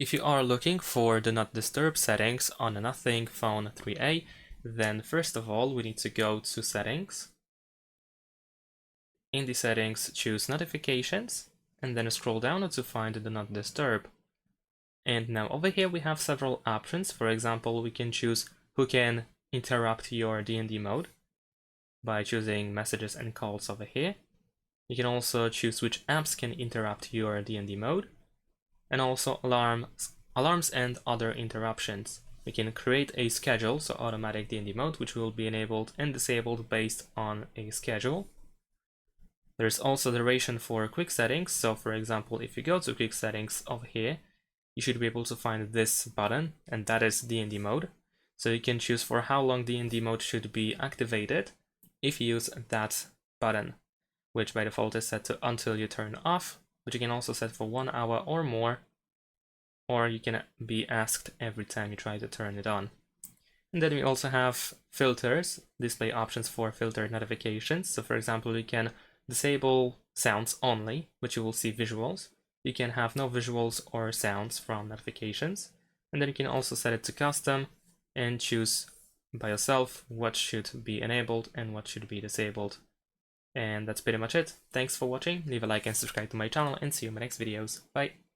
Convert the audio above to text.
If you are looking for Do Not Disturb settings on a Nothing Phone 3A, then first of all we need to go to Settings. In the settings, choose Notifications, and then scroll down to find Do Not Disturb. And now over here we have several options. For example, we can choose who can interrupt your D&D mode by choosing Messages and Calls over here. You can also choose which apps can interrupt your D&D mode, and also alarms and other interruptions. We can create a schedule, so automatic D&D mode, which will be enabled and disabled based on a schedule. There's also duration for quick settings, so for example, if you go to quick settings over here, you should be able to find this button, and that is D&D mode. So you can choose for how long D&D mode should be activated if you use that button, which by default is set to until you turn off, but you can also set for 1 hour or more, or you can be asked every time you try to turn it on. And then we also have filters, display options for filtered notifications. So for example, you can disable sounds only, but you will see visuals. You can have no visuals or sounds from notifications. And then you can also set it to custom and choose by yourself what should be enabled and what should be disabled. And that's pretty much it. Thanks for watching, leave a like and subscribe to my channel, and see you in my next videos. Bye!